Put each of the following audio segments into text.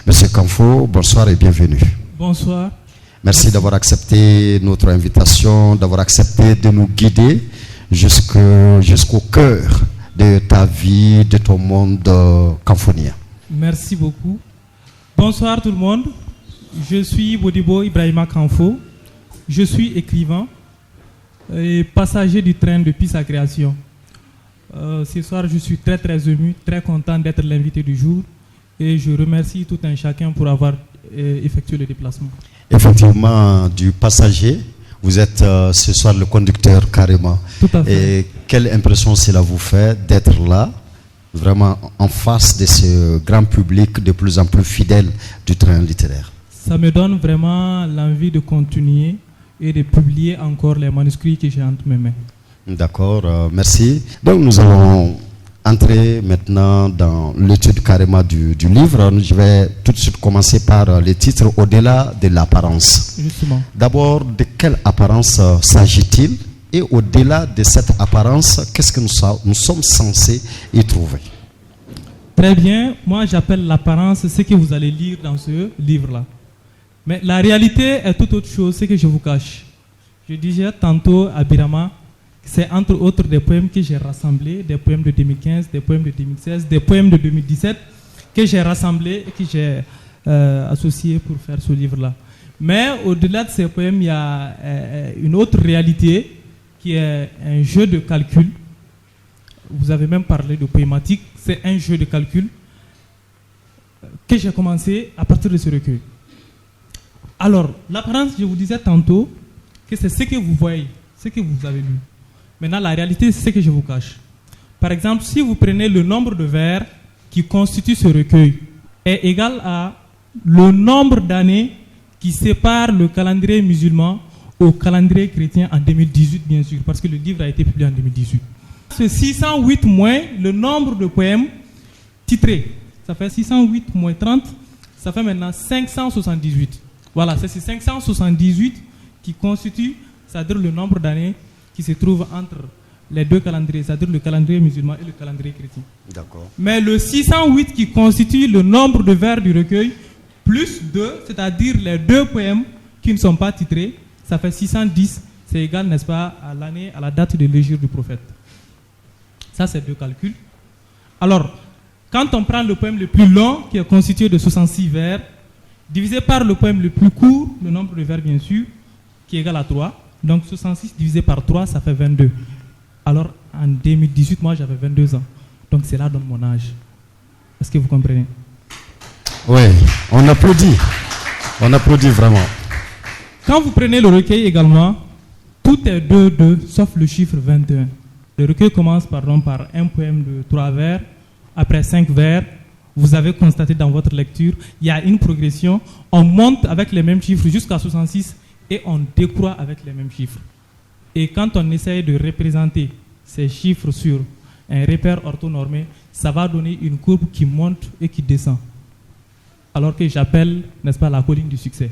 Monsieur Kamfo, bonsoir et bienvenue. Bonsoir. Merci d'avoir accepté notre invitation, d'avoir accepté de nous guider jusqu'au cœur de ta vie, de ton monde kamfonien. Merci beaucoup. Bonsoir tout le monde. Je suis Bodibo Ibrahima Kamfo. Je suis écrivain et passager du train depuis sa création. Ce soir, je suis très ému, très content d'être l'invité du jour et je remercie tout un chacun pour avoir effectué le déplacement. Effectivement, du passager, vous êtes ce soir le conducteur carrément. Tout à fait. Et quelle impression cela vous fait d'être là, vraiment en face de ce grand public de plus en plus fidèle du train littéraire? Ça me donne vraiment l'envie de continuer et de publier encore les manuscrits que j'ai entre mes mains. D'accord, merci. Donc nous allons entrer maintenant dans l'étude carrément du livre. Je vais tout de suite commencer par le titre « Au-delà de l'apparence ». Justement. D'abord, de quelle apparence s'agit-il? Et au-delà de cette apparence, qu'est-ce que nous sommes censés y trouver? Très bien. Moi, j'appelle l'apparence ce que vous allez lire dans ce livre-là. Mais la réalité est tout autre chose, ce que je vous cache. Je disais tantôt à Birama, c'est entre autres des poèmes que j'ai rassemblés, des poèmes de 2015, des poèmes de 2016, des poèmes de 2017 que j'ai rassemblés et que j'ai associés pour faire ce livre-là. Mais au-delà de ces poèmes, il y a une autre réalité qui est un jeu de calcul. Vous avez même parlé de poématique, c'est un jeu de calcul que j'ai commencé à partir de ce recueil. Alors, l'apparence, je vous disais tantôt que c'est ce que vous voyez, ce que vous avez lu. Maintenant, la réalité, c'est ce que je vous cache. Par exemple, si vous prenez le nombre de vers qui constitue ce recueil est égal à le nombre d'années qui séparent le calendrier musulman au calendrier chrétien en 2018, bien sûr, parce que le livre a été publié en 2018. C'est 608 moins le nombre de poèmes titrés. Ça fait 608 moins 30, ça fait maintenant 578. Voilà, c'est ces 578 qui constituent, c'est-à-dire le nombre d'années qui se trouve entre les deux calendriers, c'est-à-dire le calendrier musulman et le calendrier chrétien. D'accord. Mais le 608 qui constitue le nombre de vers du recueil, plus 2, c'est-à-dire les deux poèmes qui ne sont pas titrés, ça fait 610, c'est égal, n'est-ce pas, à l'année, à la date de l'hégire du prophète. Ça, c'est deux calculs. Alors, quand on prend le poème le plus long, qui est constitué de 66 vers, divisé par le poème le plus court, le nombre de vers, bien sûr, qui est égal à 3, donc 66 divisé par 3, ça fait 22. Alors, en 2018, moi, j'avais 22 ans. Donc, cela donne mon âge. Est-ce que vous comprenez? Oui, on applaudit. On applaudit vraiment. Quand vous prenez le recueil également, tout est 2, sauf le chiffre 21. Le recueil commence par un poème de 3 vers, après 5 vers. Vous avez constaté dans votre lecture, il y a une progression. On monte avec les mêmes chiffres jusqu'à 66 et on décroît avec les mêmes chiffres. Et quand on essaye de représenter ces chiffres sur un repère orthonormé, ça va donner une courbe qui monte et qui descend. Alors que j'appelle, n'est-ce pas, la colline du succès.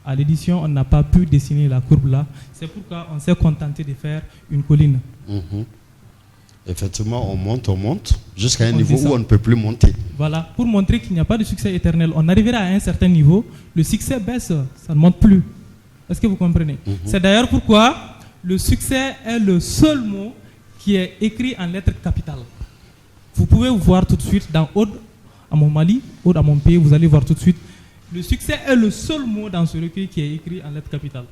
À l'édition, on n'a pas pu dessiner la courbe là. C'est pourquoi on s'est contenté de faire une colline. Effectivement, on monte jusqu'à un niveau où on ne peut plus monter. Voilà, pour montrer qu'il n'y a pas de succès éternel. On arrivera à un certain niveau, le succès baisse, ça ne monte plus. Est-ce que vous comprenez? C'est d'ailleurs pourquoi le succès est le seul mot qui est écrit en lettres capitales. Vous pouvez voir tout de suite dans Ode à mon Mali, Ode à mon pays, vous allez voir tout de suite. Le succès est le seul mot dans ce recueil qui est écrit en lettres capitales.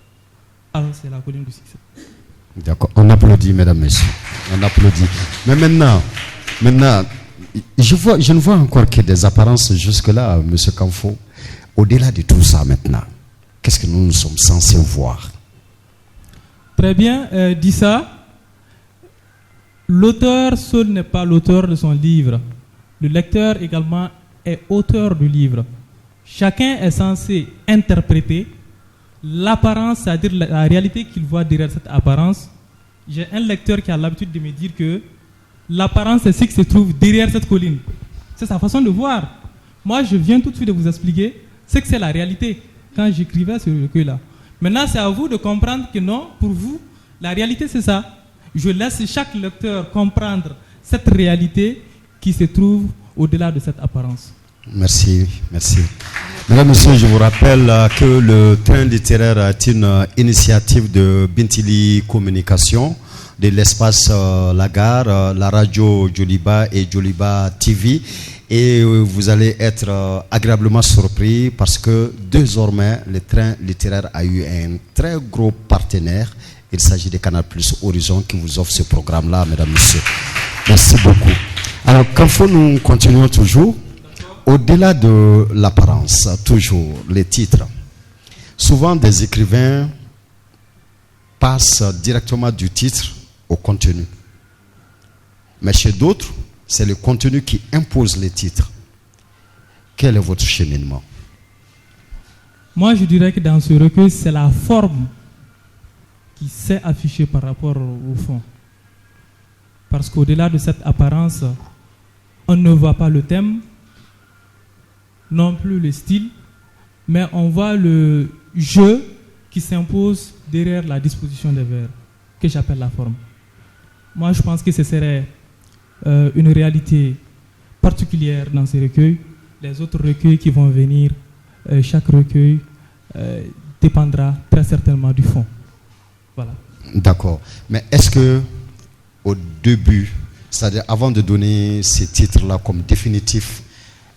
Alors c'est la colline du succès. D'accord, on applaudit, mesdames, messieurs. On applaudit. Mais maintenant, je ne vois encore que des apparences jusque-là, monsieur Kamfo. Au-delà de tout ça maintenant, qu'est-ce que nous sommes censés voir? Très bien, dit ça. L'auteur seul n'est pas l'auteur de son livre. Le lecteur également est auteur du livre. Chacun est censé interpréter l'apparence, c'est-à-dire la réalité qu'il voit derrière cette apparence. J'ai un lecteur qui a l'habitude de me dire que l'apparence, c'est ce qui se trouve derrière cette colline. C'est sa façon de voir. Moi, je viens tout de suite de vous expliquer ce que c'est la réalité quand j'écrivais ce recueil-là. Maintenant, c'est à vous de comprendre que non, pour vous, la réalité, c'est ça. Je laisse chaque lecteur comprendre cette réalité qui se trouve au-delà de cette apparence. Merci, merci. Mesdames, Messieurs, je vous rappelle que le train littéraire est une initiative de Bintili Communication, de l'espace La Gare, la radio Joliba et Joliba TV. Et vous allez être agréablement surpris parce que désormais, le train littéraire a eu un très gros partenaire. Il s'agit de Canal Plus Horizon qui vous offre ce programme-là, mesdames, messieurs. Merci beaucoup. Alors, quand nous continuons toujours, au-delà de l'apparence, toujours les titres. Souvent, des écrivains passent directement du titre au contenu. Mais chez d'autres, c'est le contenu qui impose les titres. Quel est votre cheminement? Moi, je dirais que dans ce recueil, c'est la forme qui s'est affichée par rapport au fond. Parce qu'au-delà de cette apparence, on ne voit pas le thème, non plus le style, mais on voit le jeu qui s'impose derrière la disposition des vers, que j'appelle la forme. Moi, je pense que ce serait une réalité particulière dans ces recueils. Les autres recueils qui vont venir, chaque recueil dépendra très certainement du fond. Voilà. D'accord. Mais est-ce que au début, c'est-à-dire avant de donner ces titres-là comme définitifs,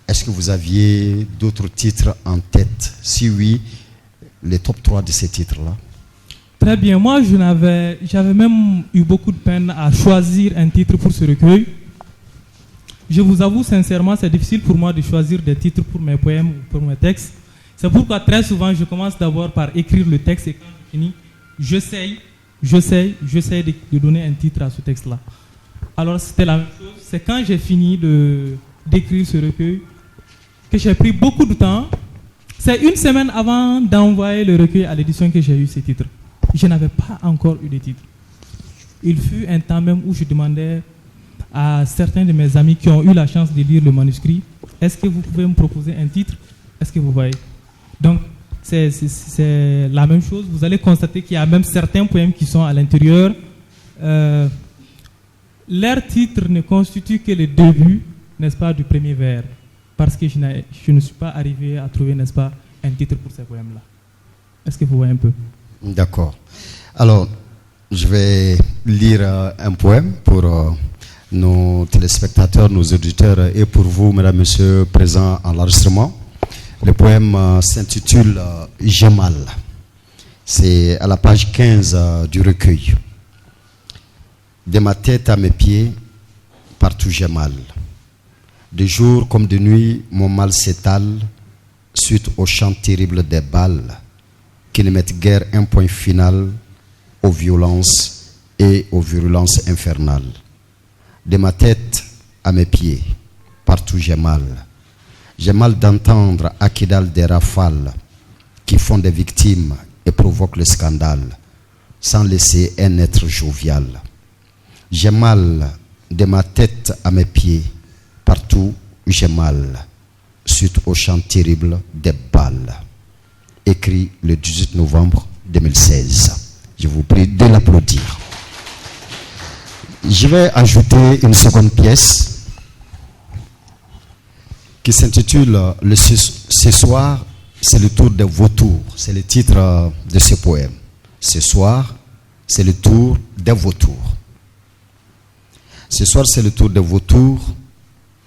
est-ce que vous aviez d'autres titres en tête? Si oui, les top 3 de ces titres-là? Très bien. Moi, j'avais même eu beaucoup de peine à choisir un titre pour ce recueil. Je vous avoue sincèrement, c'est difficile pour moi de choisir des titres pour mes poèmes ou pour mes textes. C'est pourquoi très souvent, je commence d'abord par écrire le texte et quand je finis, j'essaie de donner un titre à ce texte-là. Alors, c'était la même chose. C'est quand j'ai fini d'écrire ce recueil que j'ai pris beaucoup de temps. C'est une semaine avant d'envoyer le recueil à l'édition que j'ai eu ces titres. Je n'avais pas encore eu de titre. Il fut un temps même où je demandais à certains de mes amis qui ont eu la chance de lire le manuscrit, est-ce que vous pouvez me proposer un titre? Est-ce que vous voyez? Donc, c'est la même chose. Vous allez constater qu'il y a même certains poèmes qui sont à l'intérieur. Leur titre ne constitue que le début, n'est-ce pas, du premier vers. Parce que je ne suis pas arrivé à trouver, n'est-ce pas, un titre pour ces poèmes-là. Est-ce que vous voyez un peu? D'accord. Alors, je vais lire un poème pour nos téléspectateurs, nos auditeurs et pour vous, mesdames, messieurs, présents à l'enregistrement. Le poème s'intitule Jemal. C'est à la page 15 du recueil. De ma tête à mes pieds, partout j'ai mal. De jour comme de nuit, mon mal s'étale suite au chant terrible des balles qui ne mettent guère un point final aux violences et aux virulences infernales. De ma tête à mes pieds, partout j'ai mal. J'ai mal d'entendre à Kidal des rafales qui font des victimes et provoquent le scandale sans laisser un être jovial. J'ai mal de ma tête à mes pieds, partout j'ai mal, suite au chant terrible des balles. Écrit le 18 novembre 2016. Je vous prie de l'applaudir. Je vais ajouter une seconde pièce qui s'intitule Ce soir, c'est le tour des vautours. C'est le titre de ce poème. Ce soir, c'est le tour des vautours. Ce soir, c'est le tour des vautours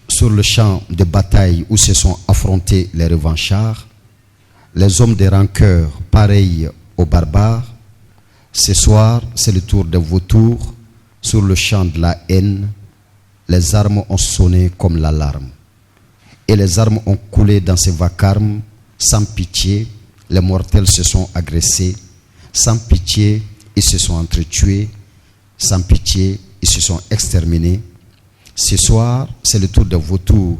sur le champ de bataille où se sont affrontés les revanchards, les hommes des rancœurs pareils aux barbares. Ce soir, c'est le tour des vautours sur le champ de la haine. Les armes ont sonné comme l'alarme. Et les armes ont coulé dans ces vacarmes. Sans pitié, les mortels se sont agressés. Sans pitié, ils se sont entretués. Sans pitié, ils se sont exterminés. Ce soir, c'est le tour des vautours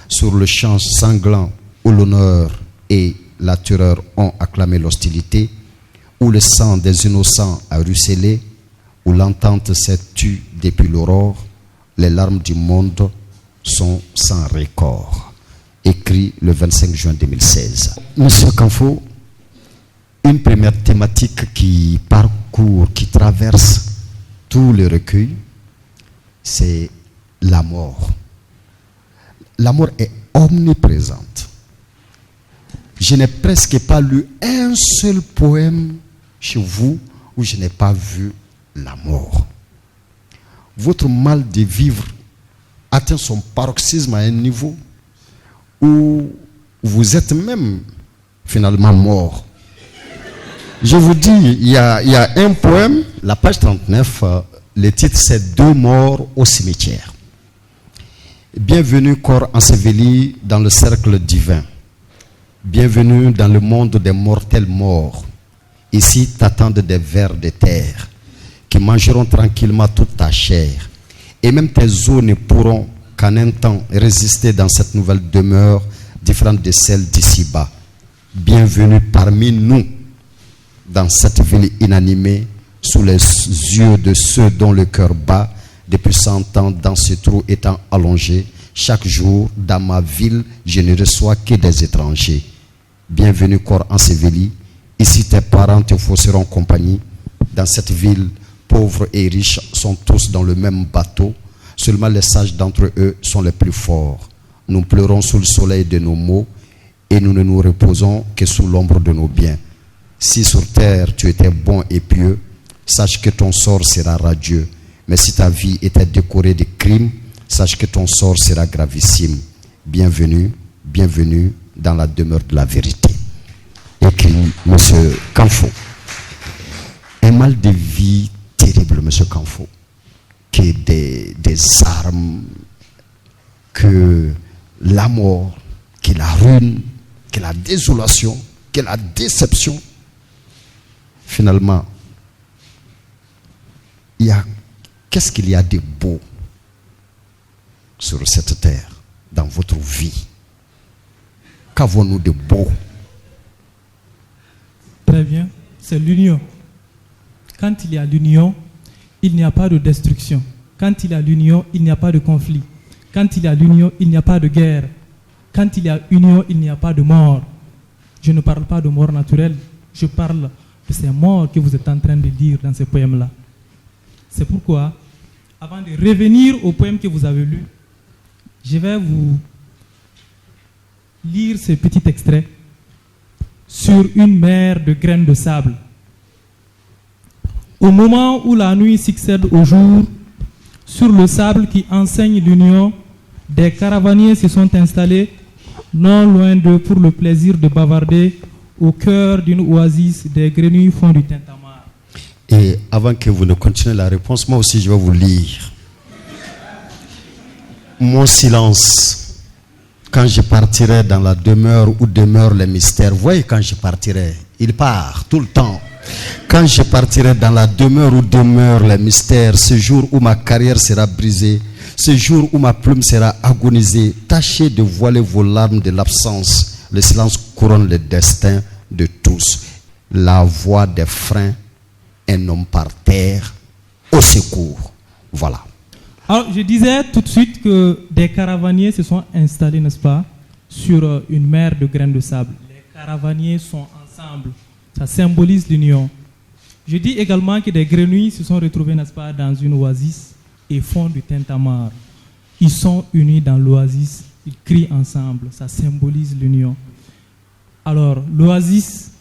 sur le champ sanglant où l'honneur et la terreur ont acclamé l'hostilité, où le sang des innocents a ruisselé, où l'entente s'est tue depuis l'aurore. Les larmes du monde sont sans record. Écrit le 25 juin 2016. Monsieur Kanfo, une première thématique qui parcourt, qui traverse tous les recueils, c'est la mort. La mort est omniprésente. Je n'ai presque pas lu un seul poème chez vous où je n'ai pas vu la mort. Votre mal de vivre atteint son paroxysme à un niveau où vous êtes même finalement mort. Je vous dis, il y a un poème, la page 39, le titre c'est « Deux morts au cimetière ». Bienvenue corps enseveli dans le cercle divin. Bienvenue dans le monde des mortels morts. Ici t'attendent des vers de terre qui mangeront tranquillement toute ta chair. Et même tes os ne pourront qu'en un temps résister dans cette nouvelle demeure différente de celle d'ici-bas. Bienvenue parmi nous dans cette ville inanimée sous les yeux de ceux dont le cœur bat depuis 100 ans dans ce trou étant allongé. Chaque jour dans ma ville je ne reçois que des étrangers. Bienvenue corps enseveli. Ici tes parents te fausseront compagnie. Dans cette ville, pauvres et riches sont tous dans le même bateau. Seulement les sages d'entre eux sont les plus forts. Nous pleurons sous le soleil de nos maux et nous ne nous reposons que sous l'ombre de nos biens. Si sur terre tu étais bon et pieux, sache que ton sort sera radieux. Mais si ta vie était décorée de crimes, sache que ton sort sera gravissime. Bienvenue, bienvenue dans la demeure de la vérité. Écrit M. Kanfo. Un mal de vie terrible, M. Kanfo, que des armes, que la mort, que la ruine, que la désolation, que la déception. Finalement, qu'est-ce qu'il y a de beau sur cette terre, dans votre vie? Qu'avons-nous de beau? Très bien, c'est l'union. Quand il y a l'union, il n'y a pas de destruction. Quand il y a l'union, il n'y a pas de conflit. Quand il y a l'union, il n'y a pas de guerre. Quand il y a union, il n'y a pas de mort. Je ne parle pas de mort naturelle, je parle de ces morts que vous êtes en train de lire dans ces poèmes-là. C'est pourquoi, avant de revenir au poème que vous avez lu, je vais vous lire ce petit extrait sur une mer de graines de sable. Au moment où la nuit succède au jour, sur le sable qui enseigne l'union, des caravaniers se sont installés non loin d'eux pour le plaisir de bavarder au cœur d'une oasis. Des grenouilles font du tintamarre. Et avant que vous ne continuiez la réponse, moi aussi je vais vous lire. Mon silence, quand je partirai dans la demeure où demeurent les mystères. Voyez, quand je partirai, il part tout le temps. Quand je partirai dans la demeure où demeurent les mystères, ce jour où ma carrière sera brisée, ce jour où ma plume sera agonisée, tâchez de voiler vos larmes de l'absence. Le silence couronne le destin de tous. La voix des freins, un homme par terre, au secours. Voilà. Alors, je disais tout de suite que des caravaniers se sont installés, n'est-ce pas, sur une mer de graines de sable. Les caravaniers sont ensemble. Ça symbolise l'union. Je dis également que des grenouilles se sont retrouvées, n'est-ce pas, dans une oasis et font du tintamarre. Ils sont unis dans l'oasis, ils crient ensemble. Ça symbolise l'union. Alors, l'oasis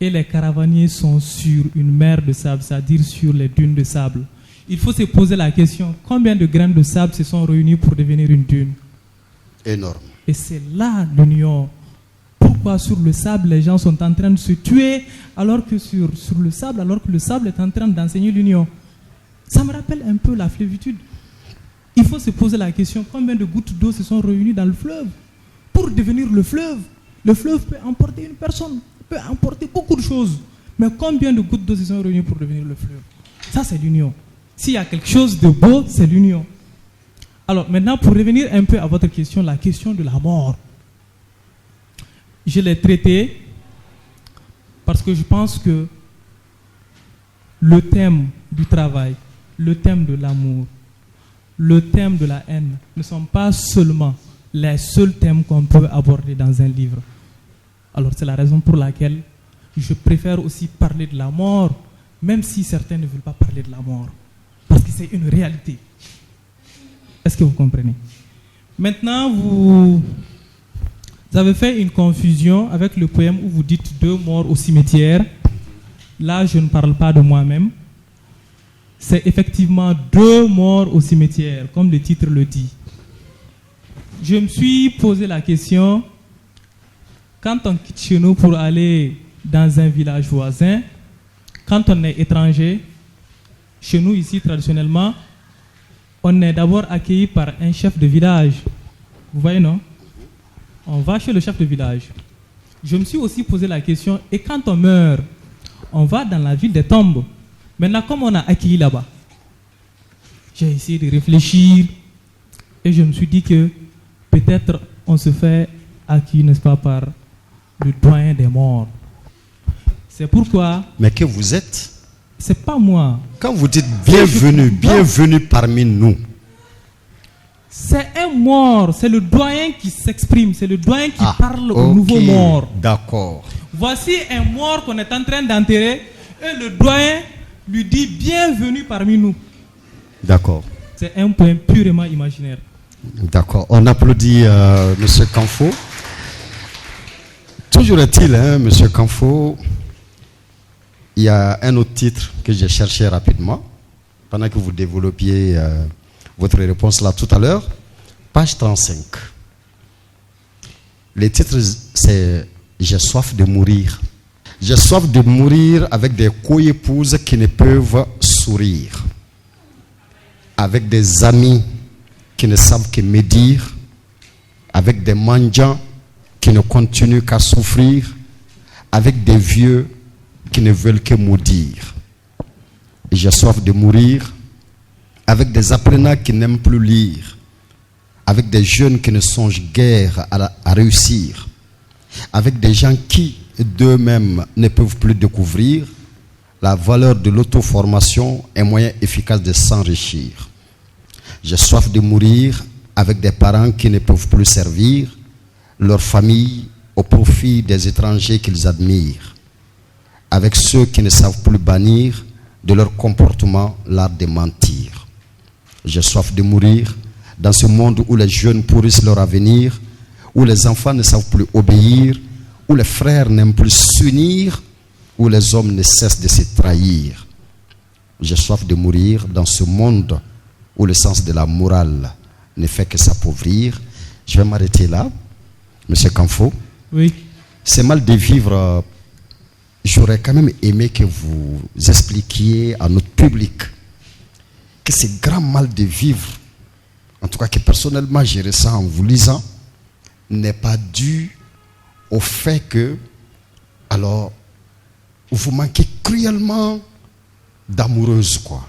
et les caravaniers sont sur une mer de sable, c'est-à-dire sur les dunes de sable. Il faut se poser la question, combien de grains de sable se sont réunis pour devenir une dune? Énorme. Et c'est là l'union. Pourquoi sur le sable, les gens sont en train de se tuer alors que sur le sable, alors que le sable est en train d'enseigner l'union? Ça me rappelle un peu la flévitude. Il faut se poser la question, combien de gouttes d'eau se sont réunies dans le fleuve pour devenir le fleuve? Le fleuve peut emporter une personne, peut emporter beaucoup de choses. Mais combien de gouttes d'eau se sont réunies pour devenir le fleuve? Ça, c'est l'union. S'il y a quelque chose de beau, c'est l'union. Alors maintenant, pour revenir un peu à votre question, la question de la mort. Je l'ai traitée parce que je pense que le thème du travail, le thème de l'amour, le thème de la haine ne sont pas seulement les seuls thèmes qu'on peut aborder dans un livre. Alors c'est la raison pour laquelle je préfère aussi parler de la mort, même si certains ne veulent pas parler de la mort. Parce que c'est une réalité. Est-ce que vous comprenez? Maintenant, vous avez fait une confusion avec le poème où vous dites 2 morts au cimetière. Là, je ne parle pas de moi-même. C'est effectivement 2 morts au cimetière, comme le titre le dit. Je me suis posé la question, quand on quitte chez nous pour aller dans un village voisin, quand on est étranger, chez nous ici traditionnellement, on est d'abord accueilli par un chef de village. Vous voyez, non? On va chez le chef de village. Je me suis aussi posé la question, et quand on meurt, on va dans la ville des tombes. Maintenant, comme on a accueilli là-bas, j'ai essayé de réfléchir et je me suis dit que peut-être on se fait accueillir, n'est-ce pas, par le doyen des morts. C'est pourquoi... Mais que vous êtes? C'est pas moi. Quand vous dites bienvenue, bienvenue parmi nous. C'est un mort, c'est le doyen qui s'exprime, c'est le doyen qui parle au nouveau mort. D'accord. Voici un mort qu'on est en train d'enterrer et le doyen lui dit bienvenue parmi nous. D'accord. C'est un point purement imaginaire. D'accord. On applaudit M. Kanfo. Toujours est-il, M. Kanfo, il y a un autre titre que j'ai cherché rapidement pendant que vous développiez votre réponse là tout à l'heure. Page 35. Le titre, c'est « J'ai soif de mourir ». J'ai soif de mourir avec des co-épouses qui ne peuvent sourire, avec des amis qui ne savent que médire, avec des mendiants qui ne continuent qu'à souffrir, avec des vieux qui ne veulent que maudire. Et j'ai soif de mourir avec des apprenants qui n'aiment plus lire, avec des jeunes qui ne songent guère à réussir, avec des gens qui d'eux-mêmes ne peuvent plus découvrir la valeur de l'auto-formation, un moyen efficace de s'enrichir. J'ai soif de mourir avec des parents qui ne peuvent plus servir leur famille au profit des étrangers qu'ils admirent, avec ceux qui ne savent plus bannir de leur comportement l'art de mentir. J'ai soif de mourir dans ce monde où les jeunes pourrissent leur avenir, où les enfants ne savent plus obéir, où les frères n'aiment plus s'unir, où les hommes ne cessent de se trahir. J'ai soif de mourir dans ce monde où le sens de la morale ne fait que s'appauvrir. Je vais m'arrêter là, M. Kanfo. Oui. C'est mal de vivre. J'aurais quand même aimé que vous expliquiez à notre public que c'est grand mal de vivre, en tout cas que personnellement je ressens en vous lisant, n'est pas dû au fait que, alors, vous manquez cruellement d'amoureuse, quoi.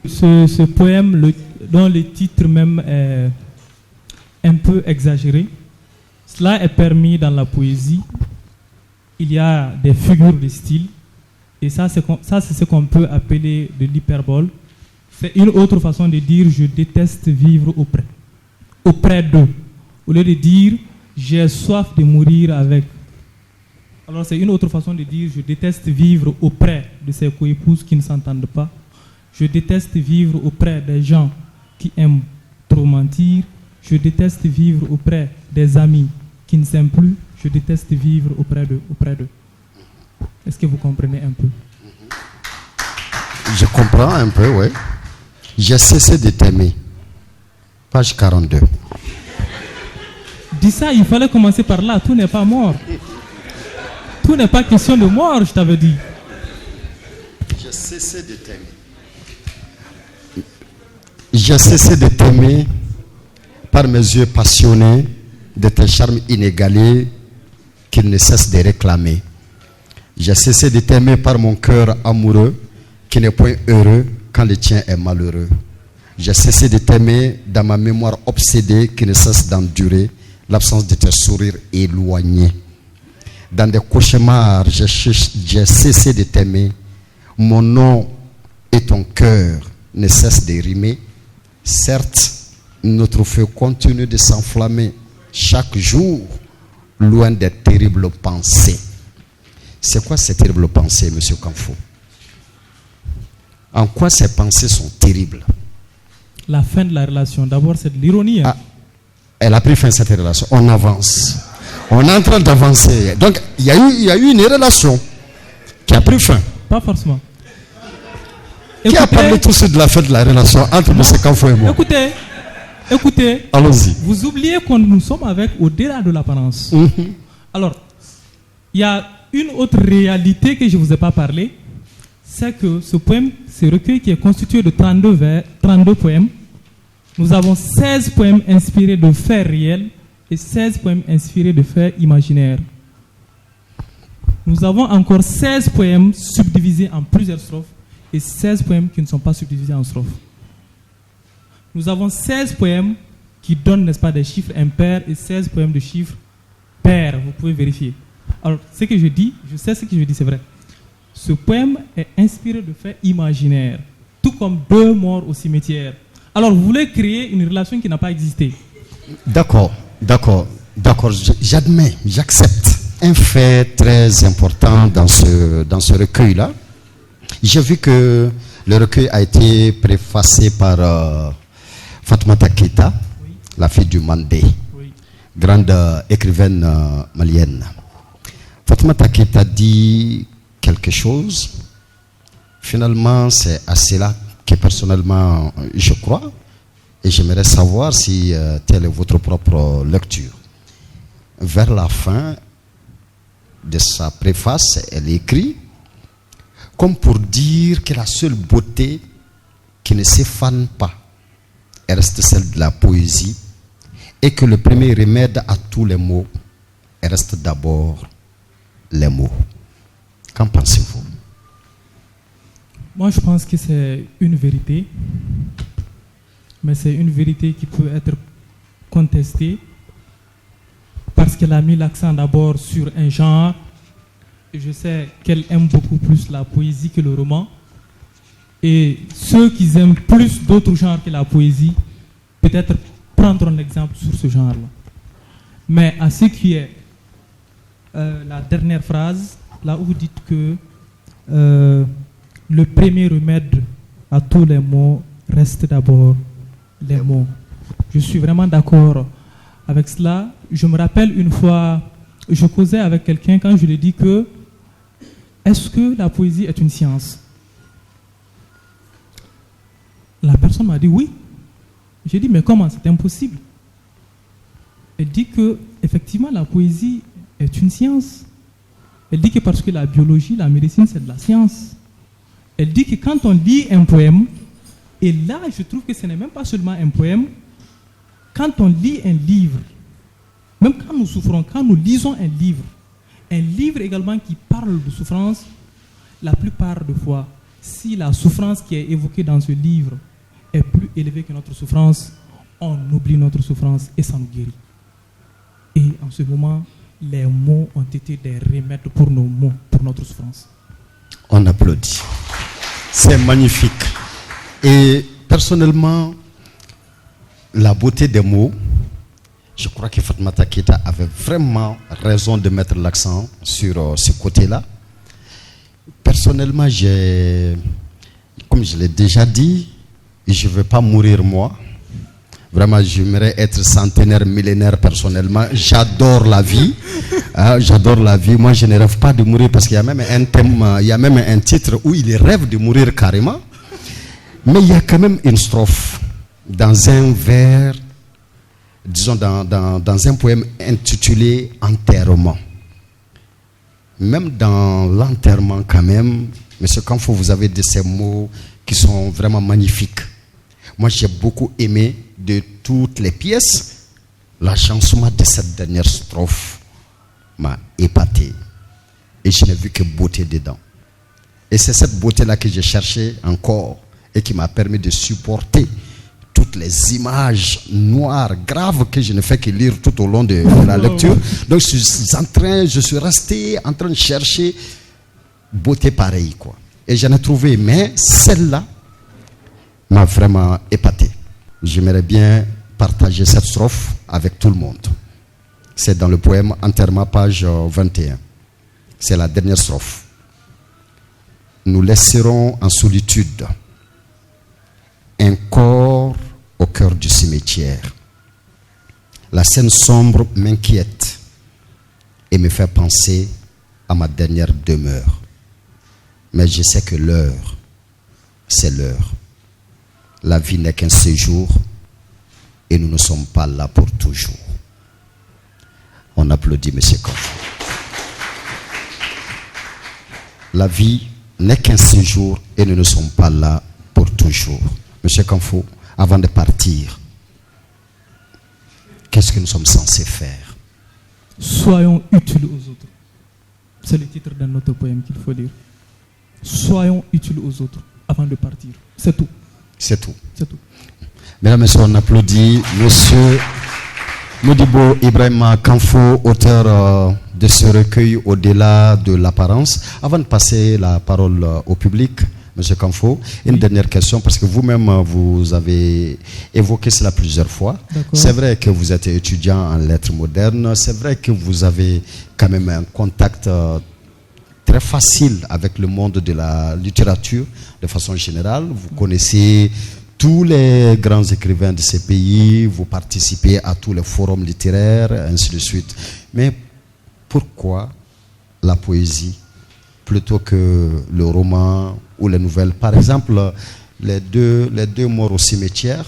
Ce poème, dont le titre même est un peu exagéré, cela est permis dans la poésie. Il y a des figures de style, et ça c'est ce qu'on peut appeler de l'hyperbole. C'est une autre façon de dire je déteste vivre auprès d'eux. Au lieu de dire j'ai soif de mourir avec. Alors c'est une autre façon de dire je déteste vivre auprès de ces coépouses qui ne s'entendent pas. Je déteste vivre auprès des gens qui aiment trop mentir. Je déteste vivre auprès des amis qui ne s'aiment plus. Je déteste vivre auprès d'eux. Est-ce que vous comprenez un peu? Je comprends un peu, oui. J'ai cessé de t'aimer. Page 42. Dis ça, il fallait commencer par là. Tout n'est pas mort. Tout n'est pas question de mort, je t'avais dit. J'ai cessé de t'aimer. J'ai cessé de t'aimer par mes yeux passionnés de tes charmes inégalés qu'ils ne cessent de réclamer. J'ai cessé de t'aimer par mon cœur amoureux qui n'est point heureux quand le tien est malheureux. J'ai cessé de t'aimer dans ma mémoire obsédée qui ne cesse d'endurer l'absence de tes sourires éloignés. Dans des cauchemars, j'ai cessé de t'aimer. Mon nom et ton cœur ne cessent de rimer. Certes, notre feu continue de s'enflammer chaque jour, loin des terribles pensées. C'est quoi ces terribles pensées, M. Kanfo? En quoi ces pensées sont terribles? La fin de la relation. D'abord, c'est de l'ironie. Hein. elle a pris fin à cette relation. On avance. On est en train d'avancer. Donc, il y a eu une relation qui a pris fin. Pas forcément. Qui a parlé tout de suite de la fin de la relation entre M. Kamfo et moi? Écoutez. Allons-y. Vous oubliez que nous sommes avec au-delà de l'apparence. Alors, il y a une autre réalité que je ne vous ai pas parlé. C'est que ce recueil qui est constitué de 32 poèmes, nous avons 16 poèmes inspirés de faits réels et 16 poèmes inspirés de faits imaginaires. Nous avons encore 16 poèmes subdivisés en plusieurs strophes et 16 poèmes qui ne sont pas subdivisés en strophes. Nous avons 16 poèmes qui donnent, n'est-ce pas, des chiffres impairs et 16 poèmes de chiffres pairs. Vous pouvez vérifier. Alors, ce que je dis, je sais ce que je dis, c'est vrai. Ce poème est inspiré de faits imaginaires, tout comme 2 morts au cimetière. Alors, vous voulez créer une relation qui n'a pas existé. D'accord. J'admets, j'accepte un fait très important dans ce recueil-là. J'ai vu que le recueil a été préfacé par Fatoumata Keita, la fille du Mandé, grande écrivaine malienne. Fatoumata Keita dit quelque chose. Finalement, c'est à cela que personnellement je crois. Et j'aimerais savoir si telle est votre propre lecture. Vers la fin de sa préface, elle écrit comme pour dire que la seule beauté qui ne s'effane pas reste celle de la poésie et que le premier remède à tous les maux reste d'abord les mots. Qu'en pensez-vous? Moi, je pense que c'est une vérité, mais c'est une vérité qui peut être contestée parce qu'elle a mis l'accent d'abord sur un genre. Je sais qu'elle aime beaucoup plus la poésie que le roman. Et ceux qui aiment plus d'autres genres que la poésie, peut-être prendront l'exemple sur ce genre-là. Mais à ce qui est la dernière phrase, là où vous dites que le premier remède à tous les maux reste d'abord les mots. Je suis vraiment d'accord avec cela. Je me rappelle une fois, je causais avec quelqu'un quand je lui ai dit que est-ce que la poésie est une science? La personne m'a dit oui. J'ai dit mais comment? C'est impossible. Elle dit que effectivement la poésie est une science. Elle dit que parce que la biologie, la médecine, c'est de la science. Elle dit que quand on lit un poème, et là je trouve que ce n'est même pas seulement un poème, quand on lit un livre, même quand nous souffrons, quand nous lisons un livre également qui parle de souffrance, la plupart des fois, si la souffrance qui est évoquée dans ce livre est plus élevée que notre souffrance, on oublie notre souffrance et ça nous guérit. Et en ce moment, les mots ont été des remèdes pour nos maux, pour notre souffrance. On applaudit. C'est magnifique. Et personnellement, la beauté des mots, je crois que Fatoumata Keita avait vraiment raison de mettre l'accent sur ce côté-là. Personnellement, comme je l'ai déjà dit, je ne veux pas mourir moi. Vraiment, j'aimerais être centenaire, millénaire personnellement. J'adore la vie. J'adore la vie. Moi, je ne rêve pas de mourir parce qu'il y a même un thème, il y a même un titre où il rêve de mourir carrément. Mais il y a quand même une strophe dans un vers, disons dans un poème intitulé Enterrement. Même dans l'enterrement quand même, Monsieur Kamfo, vous avez de ces mots qui sont vraiment magnifiques. Moi, j'ai beaucoup aimé de toutes les pièces. L'agencement de cette dernière strophe m'a épaté. Et je n'ai vu que beauté dedans. Et c'est cette beauté-là que j'ai cherchée encore et qui m'a permis de supporter toutes les images noires, graves que je ne fais que lire tout au long de la lecture. Donc je suis resté en train de chercher beauté pareille, quoi. Et j'en ai trouvé, mais celle-là m'a vraiment épaté. J'aimerais bien partager cette strophe avec tout le monde. C'est dans le poème Enterrement, page 21. C'est la dernière strophe. Nous laisserons en solitude un corps au cœur du cimetière. La scène sombre m'inquiète et me fait penser à ma dernière demeure. Mais je sais que l'heure, c'est l'heure. La vie n'est qu'un séjour et nous ne sommes pas là pour toujours. On applaudit M. Kanfo. La vie n'est qu'un séjour et nous ne sommes pas là pour toujours. M. Kanfo, avant de partir, qu'est-ce que nous sommes censés faire? Soyons utiles aux autres. C'est le titre d'un autre poème qu'il faut lire. Soyons utiles aux autres avant de partir. C'est tout. C'est tout. C'est tout. Mesdames et messieurs, on applaudit M. Modibo Ibrahima Kanfo, auteur de ce recueil Au-delà de l'apparence. Avant de passer la parole au public, M. Kanfo, une dernière question, parce que vous-même, vous avez évoqué cela plusieurs fois. D'accord. C'est vrai que vous êtes étudiant en lettres modernes, c'est vrai que vous avez quand même un contact très facile avec le monde de la littérature, de façon générale. Vous connaissez tous les grands écrivains de ces pays, vous participez à tous les forums littéraires, ainsi de suite. Mais pourquoi la poésie plutôt que le roman ou les nouvelles? Par exemple, les deux morts au cimetière,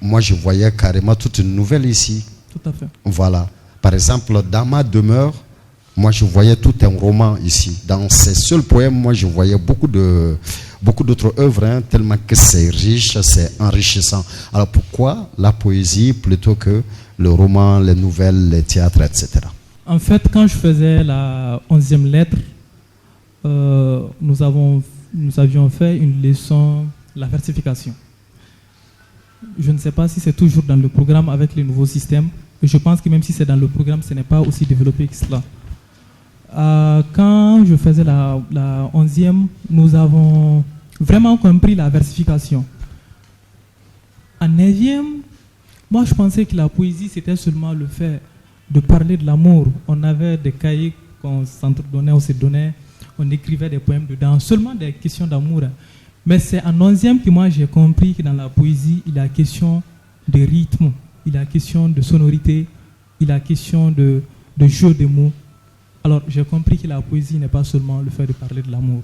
moi je voyais carrément toute une nouvelle ici. Tout à fait. Voilà. Par exemple, dans ma demeure, moi je voyais tout un roman ici. Dans ces seuls poèmes, moi je voyais beaucoup d'autres œuvres, tellement que c'est riche, c'est enrichissant. Alors pourquoi la poésie plutôt que le roman, les nouvelles, les théâtres, etc. En fait, quand je faisais la 11e lettre, nous avions fait une leçon, la versification. Je ne sais pas si c'est toujours dans le programme avec les nouveaux systèmes. Je pense que même si c'est dans le programme, ce n'est pas aussi développé que cela. Quand je faisais la 11e, nous avons vraiment compris la versification. En 9e, moi je pensais que la poésie c'était seulement le fait de parler de l'amour. On avait des cahiers qu'on s'entredonnait, on se donnait, on écrivait des poèmes dedans, seulement des questions d'amour. Mais c'est en 11e que moi j'ai compris que dans la poésie, il y a question de rythme, il y a question de sonorité, il y a question de jeu de mots. Alors j'ai compris que la poésie n'est pas seulement le fait de parler de l'amour.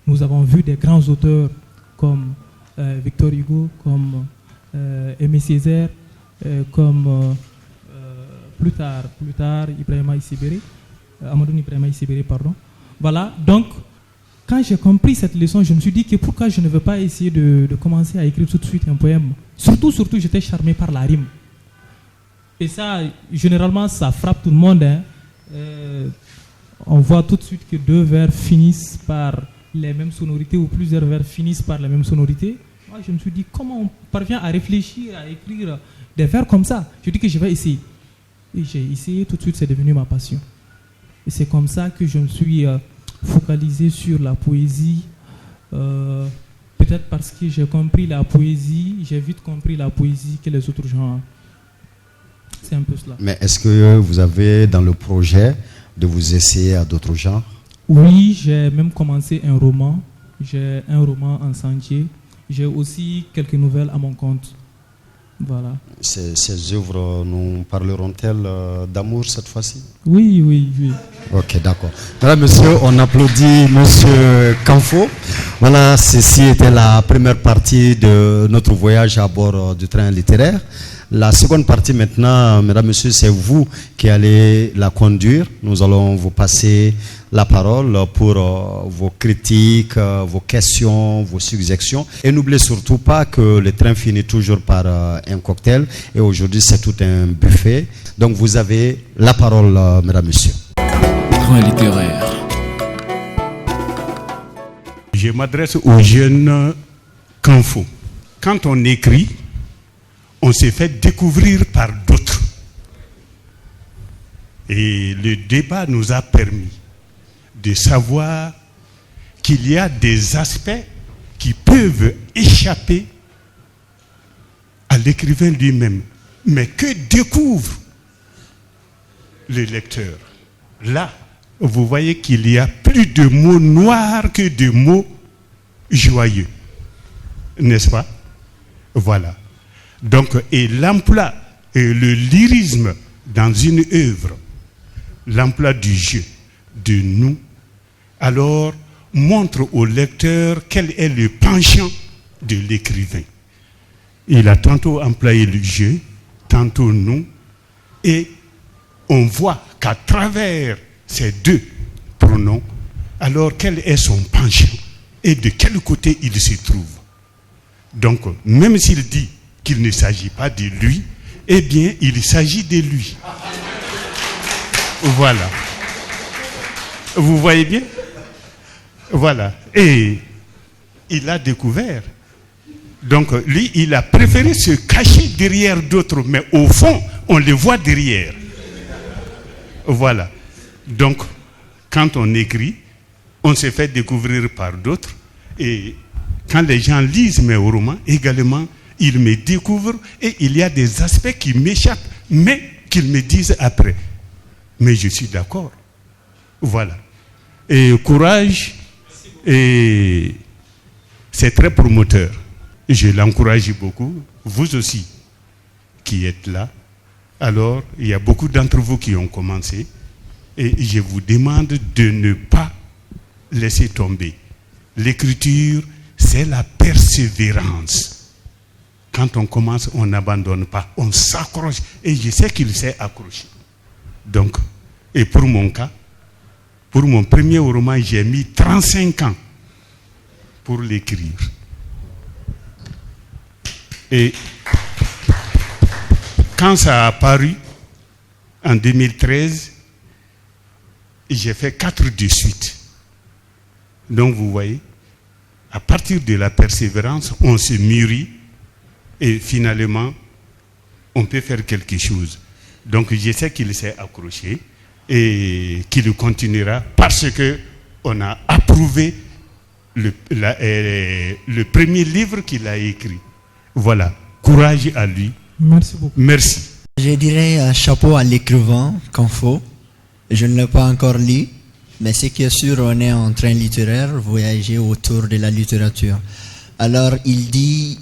Nous avons vu des grands auteurs comme Victor Hugo, comme Aimé Césaire, comme plus tard Ibrahima Issibéré, Amadou Ibrahima Issibéré, pardon. Voilà, donc quand j'ai compris cette leçon, je me suis dit que pourquoi je ne veux pas essayer de commencer à écrire tout de suite un poème. Surtout, j'étais charmé par la rime. Et ça, généralement, ça frappe tout le monde. On voit tout de suite que deux vers finissent par les mêmes sonorités ou plusieurs vers finissent par les mêmes sonorités. Moi, je me suis dit, comment on parvient à réfléchir, à écrire des vers comme ça? Je dis que je vais essayer. Et j'ai essayé, tout de suite, c'est devenu ma passion. Et c'est comme ça que je me suis focalisé sur la poésie. Peut-être parce que j'ai compris la poésie, j'ai vite compris la poésie que les autres genres. C'est un peu cela. Mais est-ce que vous avez dans le projet de vous essayer à d'autres genres? Oui, j'ai même commencé un roman. J'ai un roman en sentier. J'ai aussi quelques nouvelles à mon compte. Voilà. Ces œuvres nous parleront-elles d'amour cette fois-ci? Oui. Ok, d'accord. Mesdames, Messieurs, on applaudit Monsieur Kanfo. Voilà, ceci était la première partie de notre voyage à bord du train littéraire. La seconde partie maintenant, mesdames, messieurs, c'est vous qui allez la conduire. Nous allons vous passer la parole pour vos critiques, vos questions, vos suggestions. Et n'oubliez surtout pas que le train finit toujours par un cocktail. Et aujourd'hui, c'est tout un buffet. Donc, vous avez la parole, mesdames, messieurs. Train littéraire. Je m'adresse aux jeunes Kanfo. Quand on écrit, on s'est fait découvrir par d'autres. Et le débat nous a permis de savoir qu'il y a des aspects qui peuvent échapper à l'écrivain lui-même, mais que découvre le lecteur. Là, vous voyez qu'il y a plus de mots noirs que de mots joyeux. N'est-ce pas? Voilà. Donc, et l'emploi le lyrisme dans une œuvre, l'emploi du jeu, de nous, alors montre au lecteur quel est le penchant de l'écrivain. Il a tantôt employé le jeu, tantôt nous, et on voit qu'à travers ces deux pronoms, alors quel est son penchant et de quel côté il se trouve. Donc, même s'il dit qu'il ne s'agit pas de lui, eh bien, il s'agit de lui. Voilà. Vous voyez bien? Voilà. Et il a découvert. Donc, lui, il a préféré se cacher derrière d'autres, mais au fond, on le voit derrière. Voilà. Donc, quand on écrit, on se fait découvrir par d'autres. Et quand les gens lisent mes romans, également, ils me découvrent et il y a des aspects qui m'échappent, mais qu'ils me disent après. Mais je suis d'accord. Voilà. Et courage, et c'est très promoteur. Je l'encourage beaucoup. Vous aussi, qui êtes là. Alors, il y a beaucoup d'entre vous qui ont commencé. Et je vous demande de ne pas laisser tomber. L'écriture, c'est la persévérance. Quand on commence, on n'abandonne pas. On s'accroche. Et je sais qu'il s'est accroché. Donc, et pour mon cas, pour mon premier roman, j'ai mis 35 ans pour l'écrire. Et quand ça a apparu, en 2013, j'ai fait 4 de suite. Donc vous voyez, à partir de la persévérance, on se mûrit et finalement, on peut faire quelque chose. Donc je sais qu'il s'est accroché et qu'il continuera parce qu'on a approuvé le premier livre qu'il a écrit. Voilà, courage à lui. Merci beaucoup. Merci. Je dirais chapeau à l'écrivain, Kanfo. Je ne l'ai pas encore lu, mais ce qui est sûr, on est en train littéraire, voyager autour de la littérature. Alors, il dit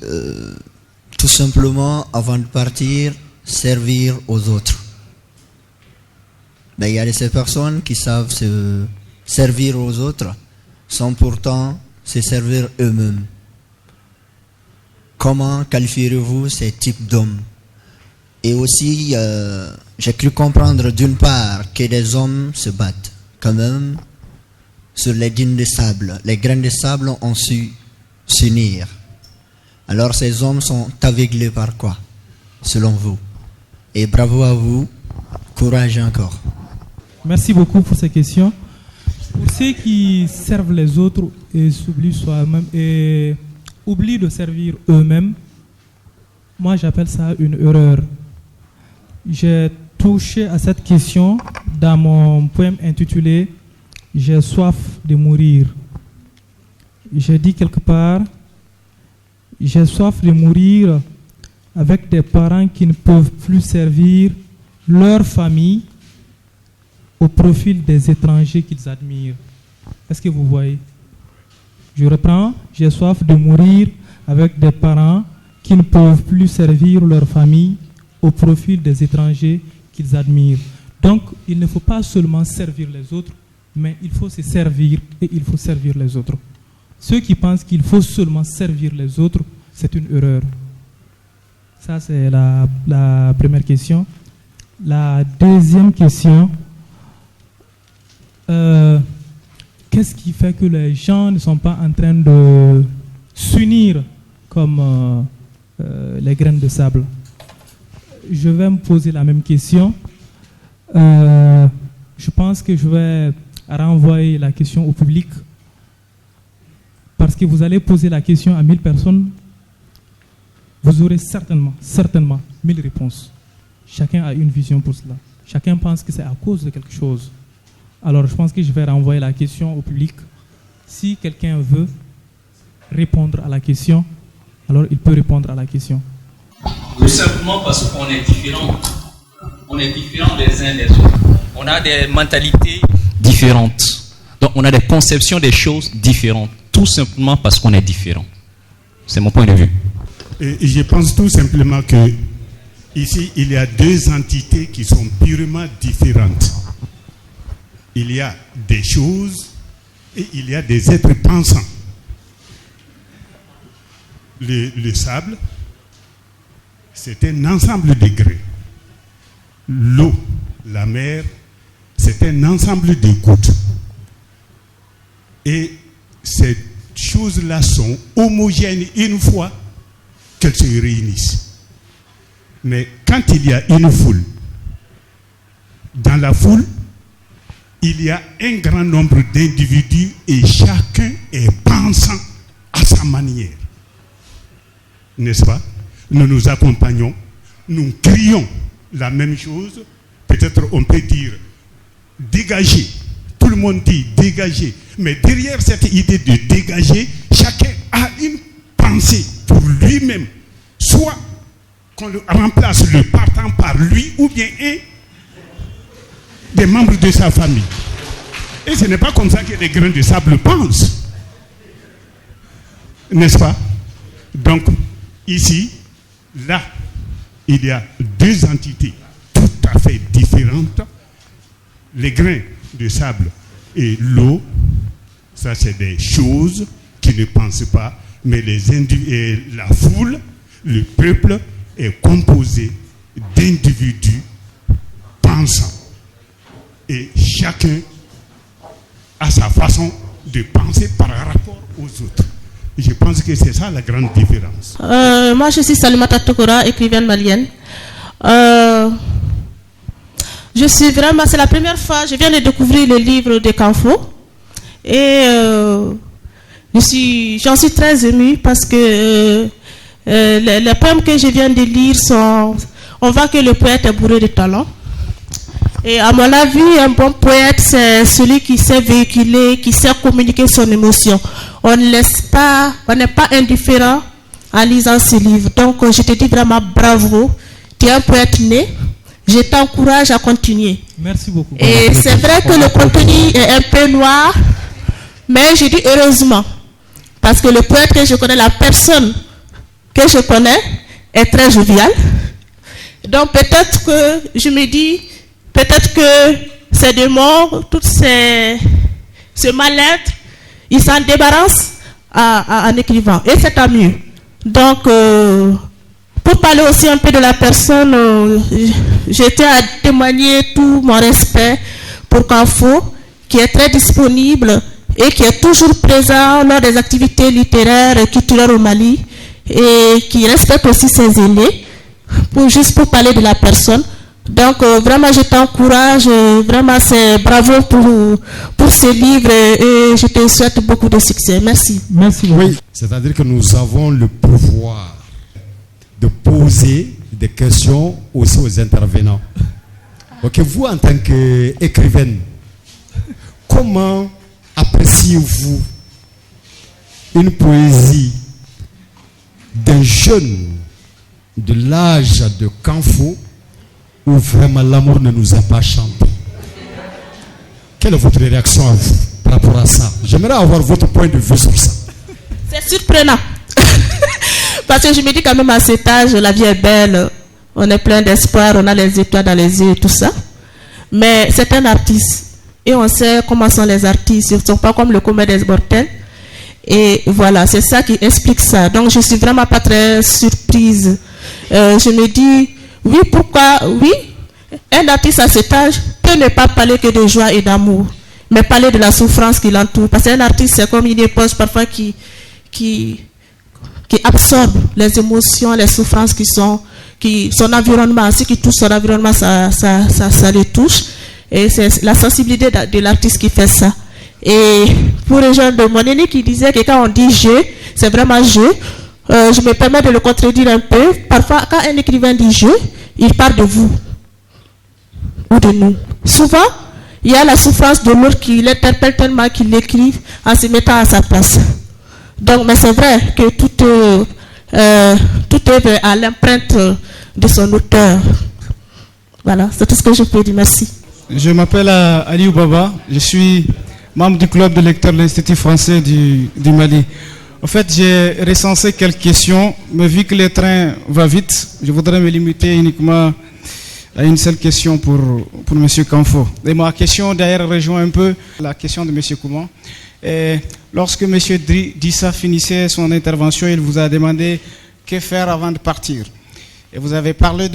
tout simplement, avant de partir, servir aux autres. Mais il y a de ces personnes qui savent se servir aux autres sans pourtant se servir eux-mêmes. Comment qualifierez-vous ces types d'hommes? Et aussi, j'ai cru comprendre d'une part que des hommes se battent quand même sur les dunes de sable. Les grains de sable ont su s'unir. Alors ces hommes sont aveuglés par quoi, selon vous? Et bravo à vous, courage encore. Merci beaucoup pour ces questions. Pour ceux qui servent les autres et s'oublient soi-même et oublient de servir eux-mêmes, moi j'appelle ça une erreur. J'ai touché à cette question dans mon poème intitulé « J'ai soif de mourir ». J'ai dit quelque part « J'ai soif de mourir avec des parents qui ne peuvent plus servir leur famille au profil des étrangers qu'ils admirent ». Est-ce que vous voyez? Je reprends « J'ai soif de mourir avec des parents qui ne peuvent plus servir leur famille au profil des étrangers qu'ils admirent ». Donc, il ne faut pas seulement servir les autres, mais il faut se servir et il faut servir les autres. Ceux qui pensent qu'il faut seulement servir les autres, c'est une erreur. Ça, c'est la première question. La deuxième question, qu'est-ce qui fait que les gens ne sont pas en train de s'unir comme les graines de sable? Je vais me poser la même question. Je pense que je vais renvoyer la question au public parce que vous allez poser la question à 1000 personnes. Vous aurez certainement 1000 réponses. Chacun a une vision pour cela. Chacun pense que c'est à cause de quelque chose. Alors je pense que je vais renvoyer la question au public. Si quelqu'un veut répondre à la question, alors il peut répondre à la question. Tout simplement parce qu'on est différents. On est différents les uns des autres. On a des mentalités différentes. Donc on a des conceptions des choses différentes. Tout simplement parce qu'on est différents. C'est mon point de vue. Et je pense tout simplement que Ici, il y a deux entités qui sont purement différentes. Il y a des choses et il y a des êtres pensants. Le sable, c'est un ensemble de grains. L'eau, la mer, c'est un ensemble de gouttes. Et ces choses-là sont homogènes une fois qu'elles se réunissent. Mais quand il y a une foule, dans la foule, il y a un grand nombre d'individus et chacun est pensant à sa manière. N'est-ce pas? Nous nous accompagnons, nous crions la même chose. Peut-être on peut dire dégager. Tout le monde dit dégager. Mais derrière cette idée de dégager, chacun a une pensée pour lui-même. Soit qu'on remplace le partant par lui ou bien un des membres de sa famille. Et ce n'est pas comme ça que les grains de sable pensent. N'est-ce pas? Donc, ici, là, il y a deux entités tout à fait différentes. Les grains de sable et l'eau, ça c'est des choses qui ne pensent pas, mais la foule, le peuple est composé d'individus pensants. Et chacun a sa façon de penser par rapport aux autres. Je pense que c'est ça la grande différence. Moi, je suis Salimata Tokora, écrivaine malienne. Je suis vraiment, c'est la première fois, je viens de découvrir le livre de Kanfo. Et j'en suis très émue parce que les poèmes que je viens de lire on voit que le poète est bourré de talent. Et à mon avis, un bon poète, c'est celui qui sait véhiculer, qui sait communiquer son émotion. On n'est pas indifférent en lisant ce livre. Donc, je te dis vraiment bravo. Tu es un poète né. Je t'encourage à continuer. Merci beaucoup. Et c'est vrai que le contenu est un peu noir, mais je dis heureusement. Parce que le poète que je connais, la personne que je connais, est très joviale. Donc, peut-être que je me dis, peut-être que ces démons, tout ce mal-être, ils s'en débarrassent en écrivant. Et c'est tant mieux. Donc, pour parler aussi un peu de la personne, je tiens à témoigner tout mon respect pour Kanfo, qui est très disponible et qui est toujours présent lors des activités littéraires et culturelles au Mali et qui respecte aussi ses aînés, juste pour parler de la personne. Donc, vraiment, je t'encourage, vraiment, c'est bravo pour ce livre et je te souhaite beaucoup de succès. Merci. Merci beaucoup. Oui, c'est-à-dire que nous avons le pouvoir de poser des questions aussi aux intervenants. Ok, vous, en tant qu'écrivaine, comment appréciez-vous une poésie d'un jeune de l'âge de Kanfo où vraiment l'amour ne nous a pas chanté? Quelle est votre réaction à vous par rapport à ça? J'aimerais avoir votre point de vue sur ça. C'est surprenant. Parce que je me dis quand même à cet âge, la vie est belle, on est plein d'espoir, on a les étoiles dans les yeux et tout ça. Mais c'est un artiste. Et on sait comment sont les artistes. Ils ne sont pas comme le commun des mortels. Et voilà, c'est ça qui explique ça. Donc je ne suis vraiment pas très surprise. Je me dis, oui, pourquoi? Oui, un artiste à cet âge peut ne pas parler que de joie et d'amour, mais parler de la souffrance qui l'entoure. Parce qu'un artiste, c'est comme une éponge parfois qui absorbe les émotions, les souffrances son environnement, ce qui touche son environnement, ça le touche. Et c'est la sensibilité de l'artiste qui fait ça. Et pour les gens de mon aîné qui disait que quand on dit je, c'est vraiment je me permets de le contredire un peu. Parfois, quand un écrivain dit je, il parle de vous ou de nous. Souvent, il y a la souffrance de l'autre qui l'interpelle tellement qu'il l'écrit en se mettant à sa place. Donc, mais c'est vrai que tout est à l'empreinte de son auteur. Voilà, c'est tout ce que je peux dire. Merci. Je m'appelle Ali Oubaba, je suis membre du club de lecteurs de l'Institut français du Mali. En fait, j'ai recensé quelques questions, mais vu que le train va vite, je voudrais me limiter uniquement à une seule question pour M. Kanfo. Et ma question d'ailleurs rejoint un peu la question de M. Kouman. Et lorsque M. Dissa finissait son intervention, il vous a demandé que faire avant de partir. Et vous avez parlé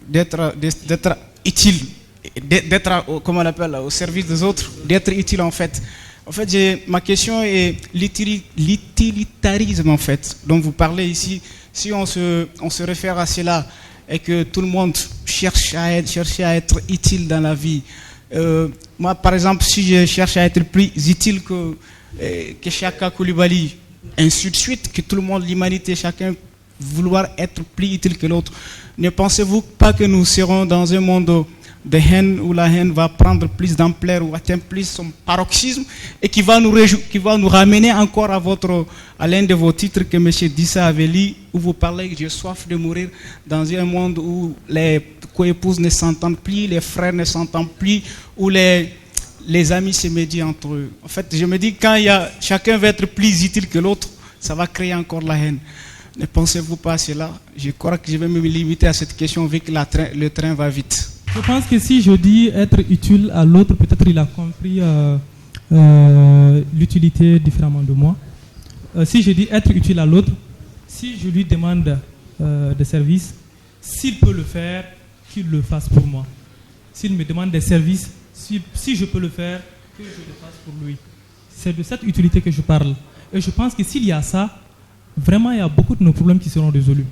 d'être utile, d'être comment on appelle, au service des autres, d'être utile en fait. En fait, ma question est l'utilitarisme en fait, dont vous parlez ici. Si on se réfère à cela et que tout le monde cherche à être utile dans la vie. Moi, par exemple, si je cherche à être plus utile que Chaka Koulibaly, ainsi de suite, que tout le monde, l'humanité, chacun vouloir être plus utile que l'autre, ne pensez-vous pas que nous serons dans un monde de haine où la haine va prendre plus d'ampleur ou atteindre plus son paroxysme et qui va nous ramener encore à l'un de vos titres que M. Dissa avait lu, où vous parlez que j'ai soif de mourir dans un monde où les coépouses ne s'entendent plus, les frères ne s'entendent plus, où les amis se médient entre eux. En fait, je me dis quand chacun va être plus utile que l'autre, ça va créer encore la haine. Ne pensez-vous pas à cela? Je crois que je vais me limiter à cette question vu que le train va vite. Je pense que si je dis être utile à l'autre, peut-être il a compris l'utilité différemment de moi. Si je dis être utile à l'autre, si je lui demande des services, s'il peut le faire, qu'il le fasse pour moi. S'il me demande des services, si je peux le faire, que je le fasse pour lui. C'est de cette utilité que je parle. Et je pense que s'il y a ça, vraiment il y a beaucoup de nos problèmes qui seront résolus.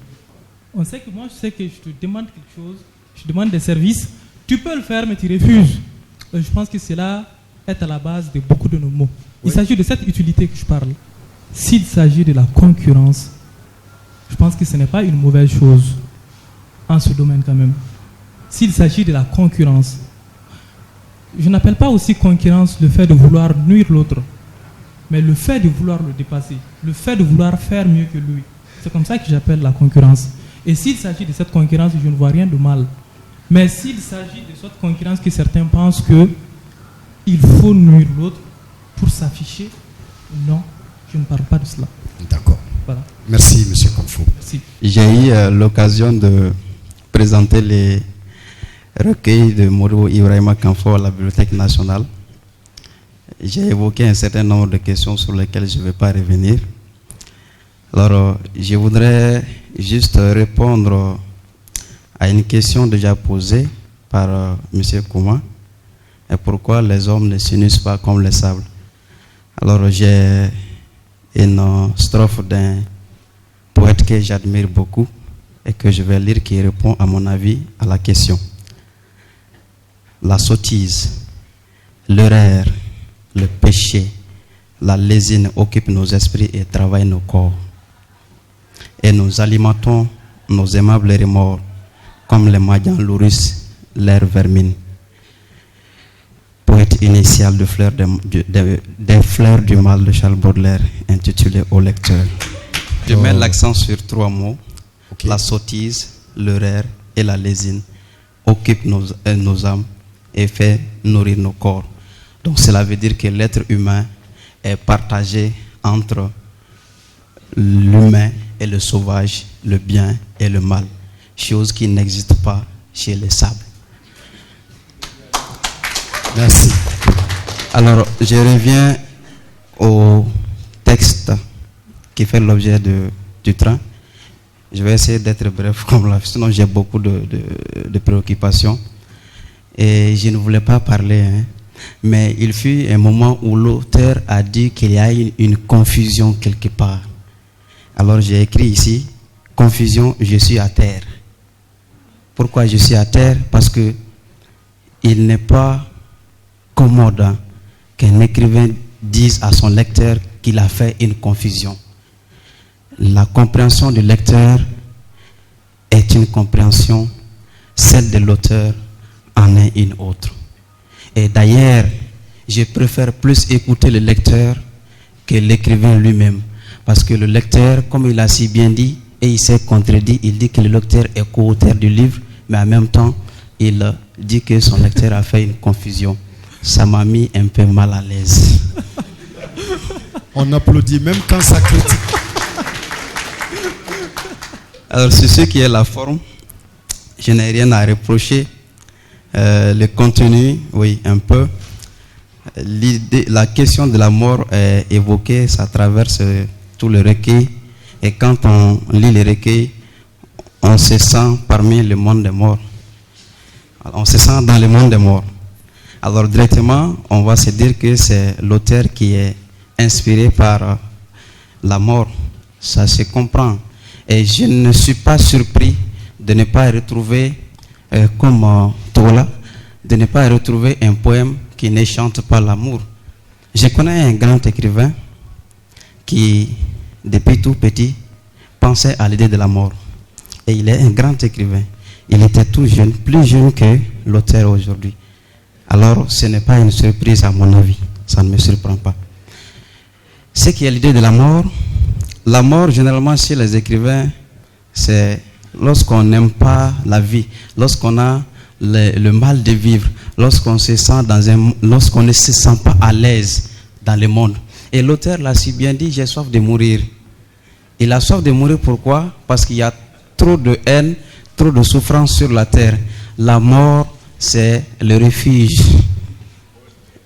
On sait que moi, je sais que je te demande quelque chose, je demande des services, tu peux le faire mais tu refuses. Je pense que cela est à la base de beaucoup de nos mots. Oui. Il s'agit de cette utilité que je parle. S'il s'agit de la concurrence, je pense que ce n'est pas une mauvaise chose en ce domaine quand même. S'il s'agit de la concurrence, je n'appelle pas aussi concurrence le fait de vouloir nuire l'autre, mais le fait de vouloir le dépasser, le fait de vouloir faire mieux que lui. C'est comme ça que j'appelle la concurrence. Et s'il s'agit de cette concurrence, je ne vois rien de mal. Mais s'il s'agit de cette concurrence que certains pensent qu'il faut nuire l'autre pour s'afficher, non, je ne parle pas de cela. D'accord. Voilà. Merci, M. Kanfo. Merci. J'ai eu l'occasion de présenter les recueils de Modibo Ibrahima Kanfo à la Bibliothèque nationale. J'ai évoqué un certain nombre de questions sur lesquelles je ne vais pas revenir. Alors, je voudrais juste répondre à une question déjà posée par M. Kouma. Et pourquoi les hommes ne s'unissent pas comme les sables? Alors, j'ai une strophe d'un poète que j'admire beaucoup et que je vais lire qui répond, à mon avis, à la question. La sottise, l'erreur, le péché, la lésine occupent nos esprits et travaillent nos corps. Et nous alimentons nos aimables remords comme les Madians lourissent l'air vermine. Poète initial des fleurs du mal de Charles Baudelaire, intitulé au lecteur. Je mets l'accent sur 3 mots. Okay. La sottise, l'erreur et la lésine occupent nos âmes et fait nourrir nos corps. Donc cela veut dire que l'être humain est partagé entre l'humain et le sauvage, le bien et le mal, chose qui n'existe pas chez les sables. Merci. Alors, je reviens au texte qui fait l'objet du train. Je vais essayer d'être bref comme là, sinon j'ai beaucoup de préoccupations. Et je ne voulais pas parler, mais il fut un moment où l'auteur a dit qu'il y a une confusion quelque part. Alors j'ai écrit ici, confusion, je suis à terre. Pourquoi je suis à terre? Parce que il n'est pas commode qu'un écrivain dise à son lecteur qu'il a fait une confusion. La compréhension du lecteur est une compréhension, celle de l'auteur en est une autre. Et d'ailleurs, je préfère plus écouter le lecteur que l'écrivain lui-même. Parce que le lecteur, comme il a si bien dit, et il s'est contredit, il dit que le lecteur est co-auteur du livre, mais en même temps, il dit que son lecteur a fait une confusion. Ça m'a mis un peu mal à l'aise. On applaudit même quand ça critique. Alors, sur ce qui est la forme, je n'ai rien à reprocher. Le contenu, oui, un peu. La question de la mort est évoquée, ça traverse tout le recueil. Et quand on lit le recueil, on se sent parmi le monde des morts. On se sent dans le monde des morts. Alors directement, on va se dire que c'est l'auteur qui est inspiré par la mort. Ça se comprend. Et je ne suis pas surpris de ne pas retrouver, comme Tola, de ne pas retrouver un poème qui ne chante pas l'amour. Je connais un grand écrivain qui, depuis tout petit, pensait à l'idée de la mort. Et il est un grand écrivain. Il était tout jeune, plus jeune que l'auteur aujourd'hui. Alors, ce n'est pas une surprise à mon avis. Ça ne me surprend pas. Ce qui est l'idée de la mort, généralement, chez les écrivains, c'est lorsqu'on n'aime pas la vie, lorsqu'on a le mal de vivre, lorsqu'on ne se sent pas à l'aise dans le monde. Et l'auteur l'a si bien dit, j'ai soif de mourir. Il a soif de mourir pourquoi? Parce qu'il y a trop de haine, trop de souffrance sur la terre. La mort, c'est le refuge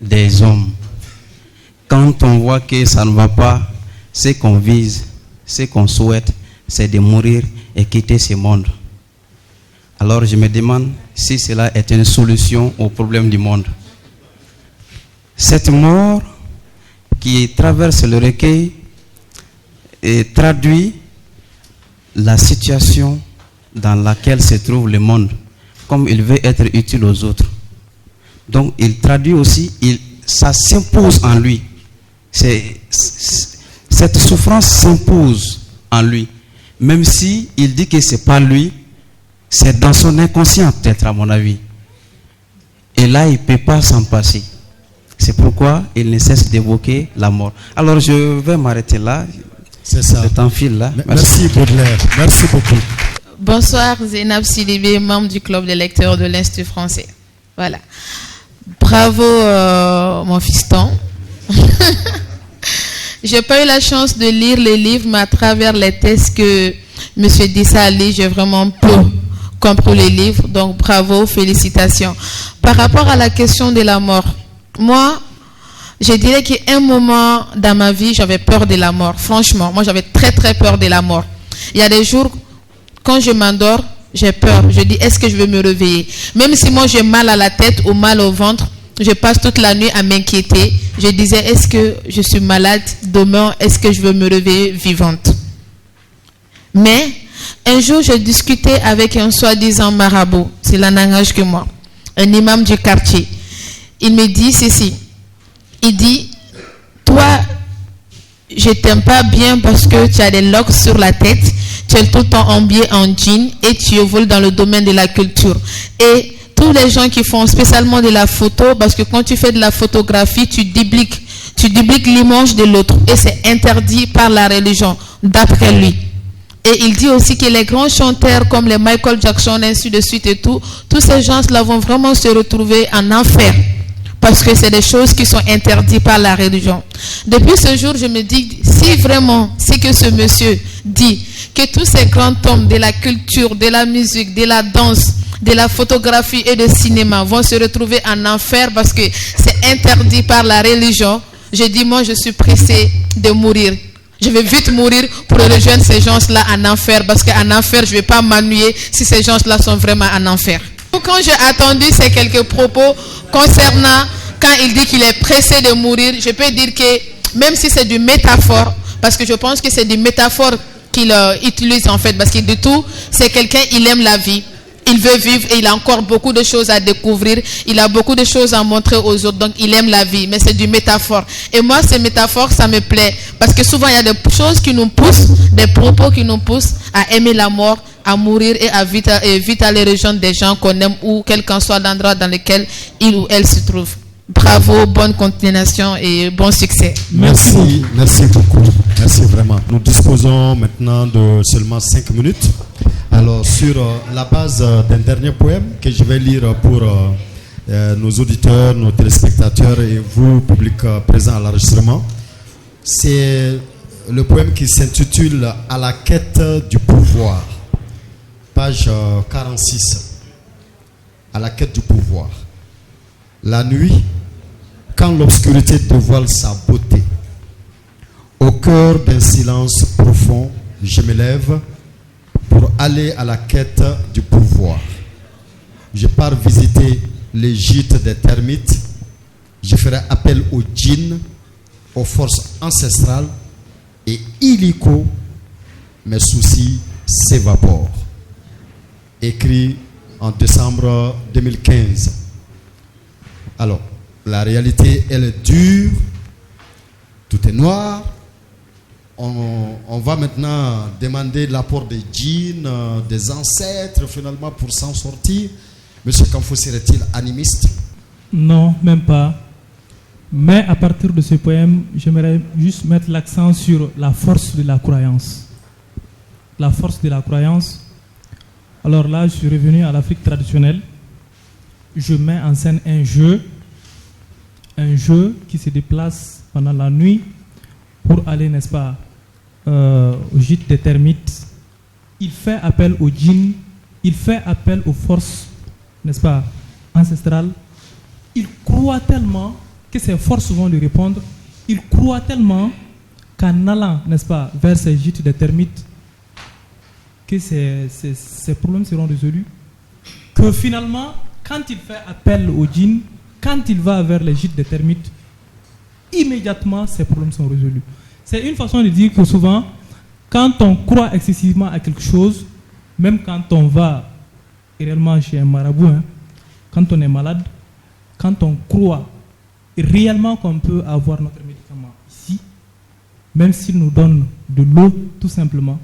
des hommes. Quand on voit que ça ne va pas, ce qu'on vise, ce qu'on souhaite, c'est de mourir et quitter ce monde. Alors je me demande si cela est une solution au problème du monde. Cette mort qui traverse le recueil et traduit la situation dans laquelle se trouve le monde, comme il veut être utile aux autres. Donc il traduit aussi, ça s'impose en lui. Cette souffrance s'impose en lui. Même si il dit que c'est pas lui, c'est dans son inconscient peut-être à mon avis. Et là, il ne peut pas s'en passer. C'est pourquoi il ne cesse d'évoquer la mort. Alors je vais m'arrêter là. C'est ça. Le temps file là. Merci Baudelaire. Merci beaucoup. Bonsoir, Zénab Sidibé, membre du club des lecteurs de l'Institut français. Voilà. Bravo, mon fiston. J'ai pas eu la chance de lire les livres, mais à travers les textes que M. Dissa a lu, j'ai vraiment compris les livres. Donc, bravo, félicitations. Par rapport à la question de la mort, moi, je dirais qu'à un moment dans ma vie, j'avais peur de la mort. Franchement, moi, j'avais très, très peur de la mort. Il y a des jours, quand je m'endors, j'ai peur. Je dis, est-ce que je vais me réveiller? Même si moi, j'ai mal à la tête ou mal au ventre, je passe toute la nuit à m'inquiéter. Je disais, est-ce que je suis malade demain? Est-ce que je veux me réveiller vivante? Mais un jour, je discutais avec un soi-disant marabout. C'est la langage que moi. Un imam du quartier. Il me dit ceci. Il dit, toi, je t'aime pas bien parce que tu as des locks sur la tête, tu es tout le temps habillé en jean et tu évolues dans le domaine de la culture. Et tous les gens qui font spécialement de la photo, parce que quand tu fais de la photographie, tu dupliques l'image de l'autre et c'est interdit par la religion, d'après lui. Et il dit aussi que les grands chanteurs comme les Michael Jackson, ainsi de suite et tout, tous ces gens-là vont vraiment se retrouver en enfer. Parce que c'est des choses qui sont interdites par la religion. Depuis ce jour, je me dis, si vraiment c'est que ce monsieur dit que tous ces grands hommes de la culture, de la musique, de la danse, de la photographie et du cinéma vont se retrouver en enfer parce que c'est interdit par la religion, je dis, moi je suis pressé de mourir. Je vais vite mourir pour rejoindre ces gens-là en enfer parce qu'en enfer, je ne vais pas m'ennuyer si ces gens-là sont vraiment en enfer. Quand j'ai attendu ces quelques propos concernant quand il dit qu'il est pressé de mourir, je peux dire que même si c'est du métaphore, parce que je pense que c'est des métaphores qu'il utilise en fait, parce que du tout, c'est quelqu'un, il aime la vie, il veut vivre et il a encore beaucoup de choses à découvrir, il a beaucoup de choses à montrer aux autres, donc il aime la vie, mais c'est du métaphore. Et moi, ces métaphores, ça me plaît, parce que souvent, il y a des choses qui nous poussent, des propos qui nous poussent à aimer la mort, à mourir et à vite aller rejoindre des gens qu'on aime ou quel qu'en soit l'endroit dans lequel il ou elle se trouve. Bravo, bonne continuation et bon succès. Merci beaucoup. Merci vraiment. Nous disposons maintenant de seulement 5 minutes. Alors, sur la base d'un dernier poème que je vais lire pour nos auditeurs, nos téléspectateurs et vous, public présent à l'enregistrement. C'est le poème qui s'intitule « À la quête du pouvoir », page 46. À la quête du pouvoir. La nuit, quand l'obscurité dévoile sa beauté, au cœur d'un silence profond, je me lève pour aller à la quête du pouvoir. Je pars visiter les gîtes des termites. Je ferai appel aux djinns, aux forces ancestrales, et illico, mes soucis s'évaporent. Écrit en décembre 2015. Alors, la réalité, elle est dure, tout est noir. On va maintenant demander l'apport des djinns, des ancêtres, finalement, pour s'en sortir. Monsieur Kamfo serait-il animiste? Non, même pas. Mais à partir de ce poème, j'aimerais juste mettre l'accent sur la force de la croyance. La force de la croyance. Alors là, je suis revenu à l'Afrique traditionnelle. Je mets en scène un jeu qui se déplace pendant la nuit pour aller, n'est-ce pas, au gîte des termites. Il fait appel aux djinns, il fait appel aux forces, n'est-ce pas, ancestrales. Il croit tellement que ces forces vont lui répondre. Il croit tellement qu'en allant, n'est-ce pas, vers ces gîtes des termites, que ces problèmes seront résolus. Que finalement, quand il fait appel aux djinns, quand il va vers les gîtes des termites, immédiatement, ces problèmes sont résolus. C'est une façon de dire que souvent, quand on croit excessivement à quelque chose, même quand on va réellement chez un marabout, quand on est malade, quand on croit réellement qu'on peut avoir notre médicament ici, même s'il nous donne de l'eau, tout simplement,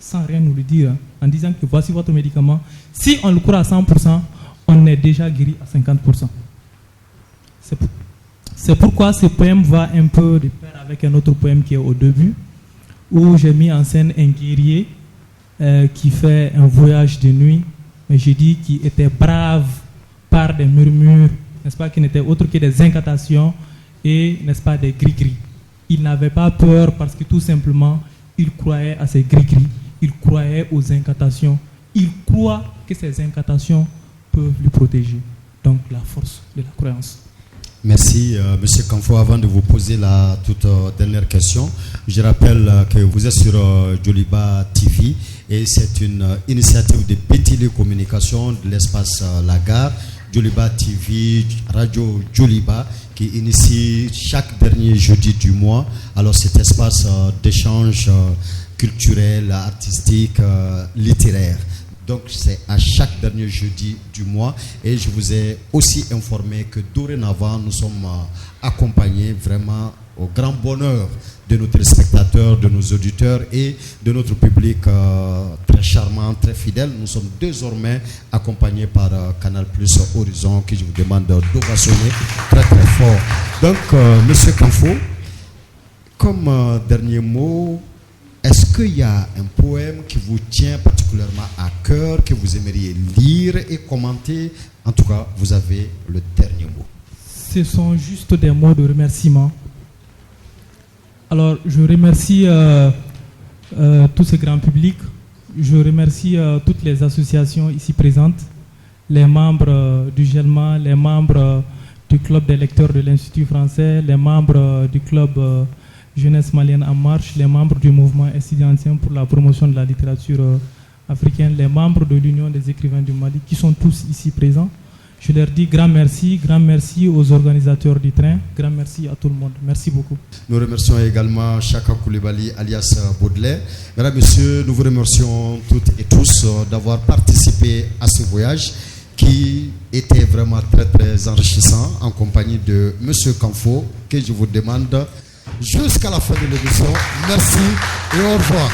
sans rien nous le dire, en disant que voici votre médicament, si on le croit à 100%, on est déjà guéri à 50%. C'est pourquoi ce poème va un peu de pair avec un autre poème qui est au début, où j'ai mis en scène un guerrier qui fait un voyage de nuit, mais j'ai dit qu'il était brave par des murmures, n'est-ce pas, qui n'étaient autres que des incantations et, n'est-ce pas, des gris-gris. Il n'avait pas peur parce que tout simplement, il croyait à ces gris-gris, il croyait aux incantations, il croit que ces incantations peuvent lui protéger. Donc la force de la croyance. Merci, Monsieur Kamfo. Avant de vous poser la toute dernière question, je rappelle que vous êtes sur Djoliba TV et c'est une initiative de Télécommunications de l'espace La Gare. Djoliba TV, Radio Djoliba, qui initie chaque dernier jeudi du mois. Alors cet espace d'échange culturel, artistique, littéraire. Donc c'est à chaque dernier jeudi du mois et je vous ai aussi informé que dorénavant nous sommes accompagnés vraiment au grand bonheur de nos téléspectateurs, de nos auditeurs et de notre public très charmant, très fidèle. Nous sommes désormais accompagnés par Canal Plus Horizon que je vous demande d'ovationner très très fort. Donc Monsieur Kamfo, comme dernier mot, est-ce qu'il y a un poème qui vous tient particulièrement à cœur, que vous aimeriez lire et commenter? En tout cas, vous avez le dernier mot. Ce sont juste des mots de remerciement. Alors, je remercie tout ce grand public. Je remercie toutes les associations ici présentes, les membres du GELMA, les membres du club des lecteurs de l'Institut français, les membres du club Jeunesse malienne en marche, les membres du mouvement estudiantien pour la promotion de la littérature africaine, les membres de l'Union des écrivains du Mali, qui sont tous ici présents. Je leur dis grand merci aux organisateurs du train, grand merci à tout le monde. Merci beaucoup. Nous remercions également Chaka Koulibaly alias Baudelaire. Mesdames, Messieurs, nous vous remercions toutes et tous d'avoir participé à ce voyage qui était vraiment très très enrichissant en compagnie de Monsieur Kamfo, que je vous demande jusqu'à la fin de l'émission. Merci et au revoir.